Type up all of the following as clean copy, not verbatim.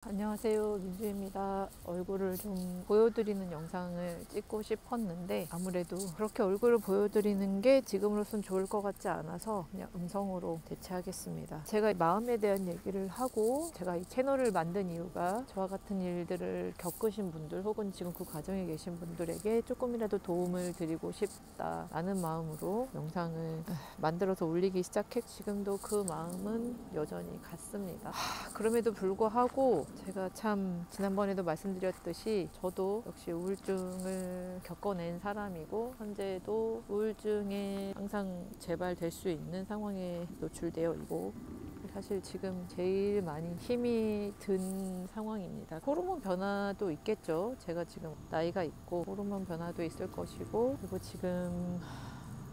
안녕하세요, 민주입니다. 얼굴을 좀 보여드리는 영상을 찍고 싶었는데 아무래도 그렇게 얼굴을 보여드리는 게 지금으로선 좋을 것 같지 않아서 그냥 음성으로 대체하겠습니다. 제가 마음에 대한 얘기를 하고 제가 이 채널을 만든 이유가 저와 같은 일들을 겪으신 분들 혹은 지금 그 과정에 계신 분들에게 조금이라도 도움을 드리고 싶다라는 마음으로 영상을 만들어서 올리기 시작했고 지금도 그 마음은 여전히 같습니다. 그럼에도 불구하고 제가 참 지난번에도 말씀드렸듯이 저도 역시 우울증을 겪어낸 사람이고 현재도 우울증에 항상 재발될 수 있는 상황에 노출되어 있고 사실 지금 제일 많이 힘이 든 상황입니다. 호르몬 변화도 있겠죠. 제가 지금 나이가 있고 호르몬 변화도 있을 것이고 그리고 지금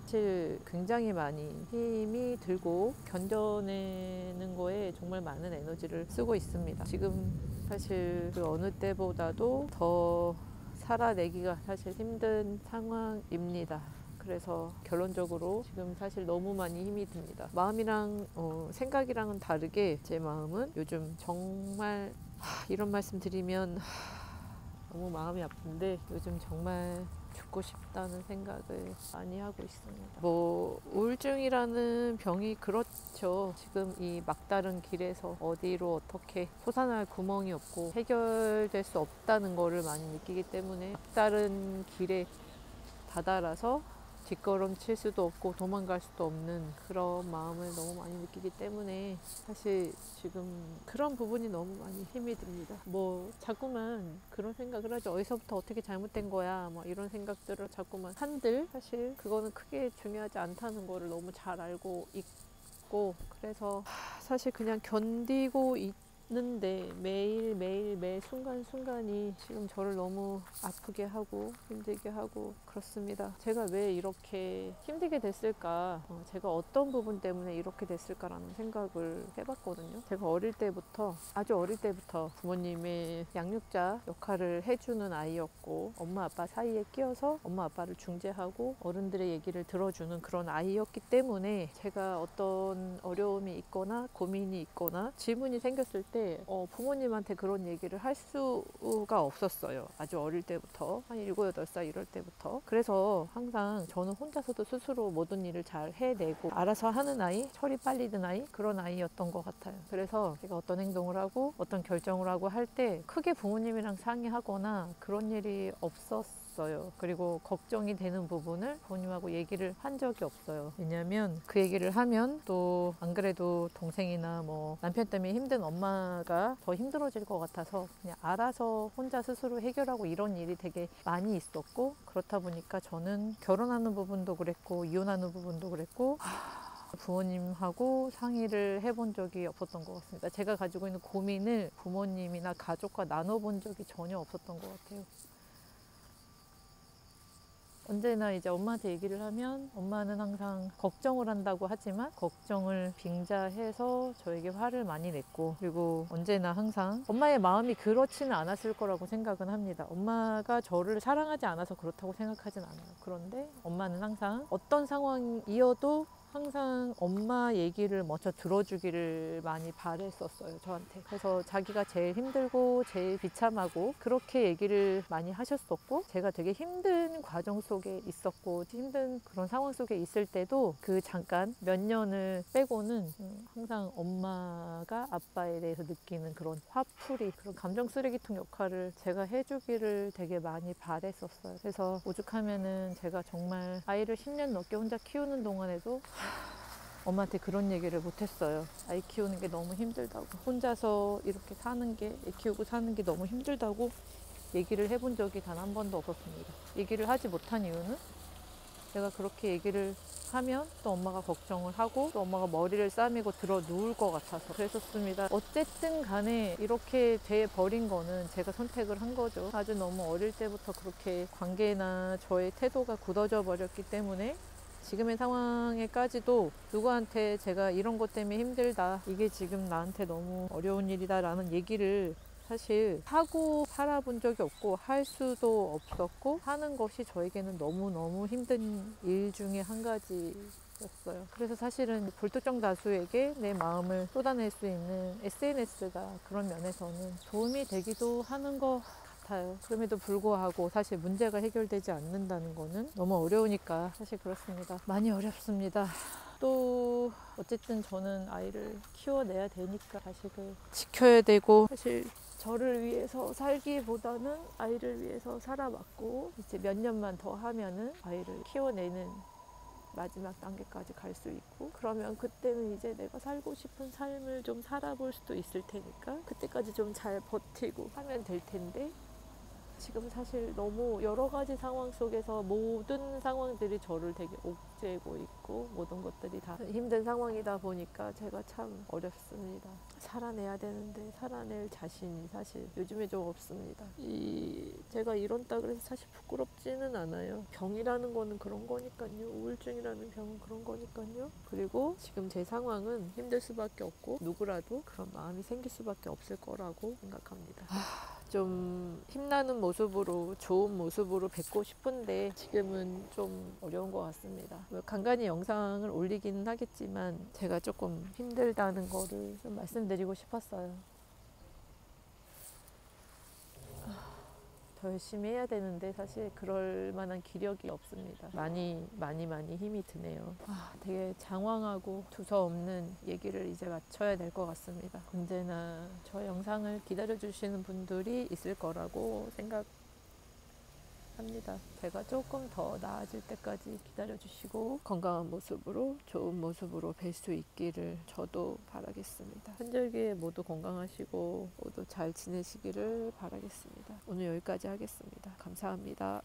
사실 굉장히 많이 힘이 들고 견뎌내는 거에 정말 많은 에너지를 쓰고 있습니다. 지금 사실 그 어느 때보다도 더 살아내기가 사실 힘든 상황입니다. 그래서 결론적으로 지금 사실 너무 많이 힘이 듭니다. 마음이랑 생각이랑은 다르게 제 마음은 요즘 정말 이런 말씀 드리면 너무 마음이 아픈데 요즘 정말 죽고 싶다는 생각을 많이 하고 있습니다. 우울증이라는 병이 그렇죠. 지금 이 막다른 길에서 어디로 어떻게 솟아날 구멍이 없고 해결될 수 없다는 거를 많이 느끼기 때문에 막다른 길에 다다라서 뒷걸음칠 수도 없고 도망갈 수도 없는 그런 마음을 너무 많이 느끼기 때문에 사실 지금 그런 부분이 너무 많이 힘이 듭니다. 자꾸만 그런 생각을 하죠. 어디서부터 어떻게 잘못된 거야 이런 생각들을 자꾸만 한들 사실 그거는 크게 중요하지 않다는 거를 너무 잘 알고 있고 그래서 사실 그냥 견디고 있는데 매일매일 매 순간순간이 지금 저를 너무 아프게 하고 힘들게 하고 그렇습니다. 제가 왜 이렇게 힘들게 됐을까, 제가 어떤 부분 때문에 이렇게 됐을까라는 생각을 해봤거든요. 제가 아주 어릴 때부터 부모님의 양육자 역할을 해주는 아이였고 엄마 아빠 사이에 끼어서 엄마 아빠를 중재하고 어른들의 얘기를 들어주는 그런 아이였기 때문에 제가 어떤 어려움이 있거나 고민이 있거나 질문이 생겼을 때 부모님한테 그런 얘기를 할 수가 없었어요. 아주 어릴 때부터 한 7, 8살 이럴 때부터. 그래서 항상 저는 혼자서도 스스로 모든 일을 잘 해내고 알아서 하는 아이, 철이 빨리 든 아이, 그런 아이였던 것 같아요. 그래서 제가 어떤 행동을 하고 어떤 결정을 하고 할 때 크게 부모님이랑 상의하거나 그런 일이 없었어요. 그리고 걱정이 되는 부분을 부모님하고 얘기를 한 적이 없어요. 왜냐면 그 얘기를 하면 또 안 그래도 동생이나 남편 때문에 힘든 엄마가 더 힘들어질 것 같아서 그냥 알아서 혼자 스스로 해결하고 이런 일이 되게 많이 있었고 그렇다 보니까 저는 결혼하는 부분도 그랬고 이혼하는 부분도 그랬고 부모님하고 상의를 해본 적이 없었던 것 같습니다. 제가 가지고 있는 고민을 부모님이나 가족과 나눠본 적이 전혀 없었던 것 같아요. 언제나 이제 엄마한테 얘기를 하면 엄마는 항상 걱정을 한다고 하지만 걱정을 빙자해서 저에게 화를 많이 냈고 그리고 언제나 항상 엄마의 마음이 그렇지는 않았을 거라고 생각은 합니다. 엄마가 저를 사랑하지 않아서 그렇다고 생각하진 않아요. 그런데 엄마는 항상 어떤 상황이어도 항상 엄마 얘기를 먼저 들어주기를 많이 바랬었어요, 저한테. 그래서 자기가 제일 힘들고 제일 비참하고 그렇게 얘기를 많이 하셨었고 제가 되게 힘든 과정 속에 있었고 힘든 그런 상황 속에 있을 때도 그 잠깐 몇 년을 빼고는 항상 엄마가 아빠에 대해서 느끼는 그런 화풀이, 그런 감정 쓰레기통 역할을 제가 해주기를 되게 많이 바랬었어요. 그래서 오죽하면은 제가 정말 아이를 10년 넘게 혼자 키우는 동안에도 엄마한테 그런 얘기를 못했어요. 아이 키우는 게 너무 힘들다고, 혼자서 이렇게 애 키우고 사는 게 너무 힘들다고 얘기를 해본 적이 단 한 번도 없었습니다. 얘기를 하지 못한 이유는 제가 그렇게 얘기를 하면 또 엄마가 걱정을 하고 또 엄마가 머리를 싸매고 들어 누울 것 같아서 그랬었습니다. 어쨌든 간에 이렇게 돼 버린 거는 제가 선택을 한 거죠. 아주 너무 어릴 때부터 그렇게 관계나 저의 태도가 굳어져 버렸기 때문에 지금의 상황에까지도 누구한테 제가 이런 것 때문에 힘들다, 이게 지금 나한테 너무 어려운 일이다 라는 얘기를 사실 하고 살아본 적이 없고 할 수도 없었고 하는 것이 저에게는 너무너무 힘든 일 중에 한 가지 였어요. 그래서 사실은 불특정 다수에게 내 마음을 쏟아낼 수 있는 SNS가 그런 면에서는 도움이 되기도 하는 것 같아요. 그럼에도 불구하고 사실 문제가 해결되지 않는다는 거는 너무 어려우니까 사실 그렇습니다. 많이 어렵습니다. 또 어쨌든 저는 아이를 키워내야 되니까 자식을 지켜야 되고, 사실 저를 위해서 살기보다는 아이를 위해서 살아왔고, 이제 몇 년만 더 하면은 아이를 키워내는 마지막 단계까지 갈 수 있고, 그러면 그때는 이제 내가 살고 싶은 삶을 좀 살아볼 수도 있을 테니까 그때까지 좀 잘 버티고 하면 될 텐데, 지금 사실 너무 여러 가지 상황 속에서 모든 상황들이 저를 되게 옥죄고 있고 모든 것들이 다 힘든 상황이다 보니까 제가 참 어렵습니다. 살아내야 되는데 살아낼 자신이 사실 요즘에 좀 없습니다. 제가 이런다 그래서 사실 부끄럽지는 않아요. 병이라는 거는 그런 거니까요. 우울증이라는 병은 그런 거니까요. 그리고 지금 제 상황은 힘들 수밖에 없고 누구라도 그런 마음이 생길 수밖에 없을 거라고 생각합니다. 좀 힘나는 모습으로, 좋은 모습으로 뵙고 싶은데 지금은 좀 어려운 것 같습니다. 간간히 영상을 올리기는 하겠지만 제가 조금 힘들다는 거를 좀 말씀드리고 싶었어요. 더 열심히 해야 되는데 사실 그럴 만한 기력이 없습니다. 많이 힘이 드네요. 되게 장황하고 두서없는 얘기를 이제 마쳐야 될 것 같습니다. 언제나 저 영상을 기다려주시는 분들이 있을 거라고 생각합니다. 제가 조금 더 나아질 때까지 기다려주시고 건강한 모습으로, 좋은 모습으로 뵐 수 있기를 저도 바라겠습니다. 한절기에 모두 건강하시고 모두 잘 지내시기를 바라겠습니다. 오늘 여기까지 하겠습니다. 감사합니다.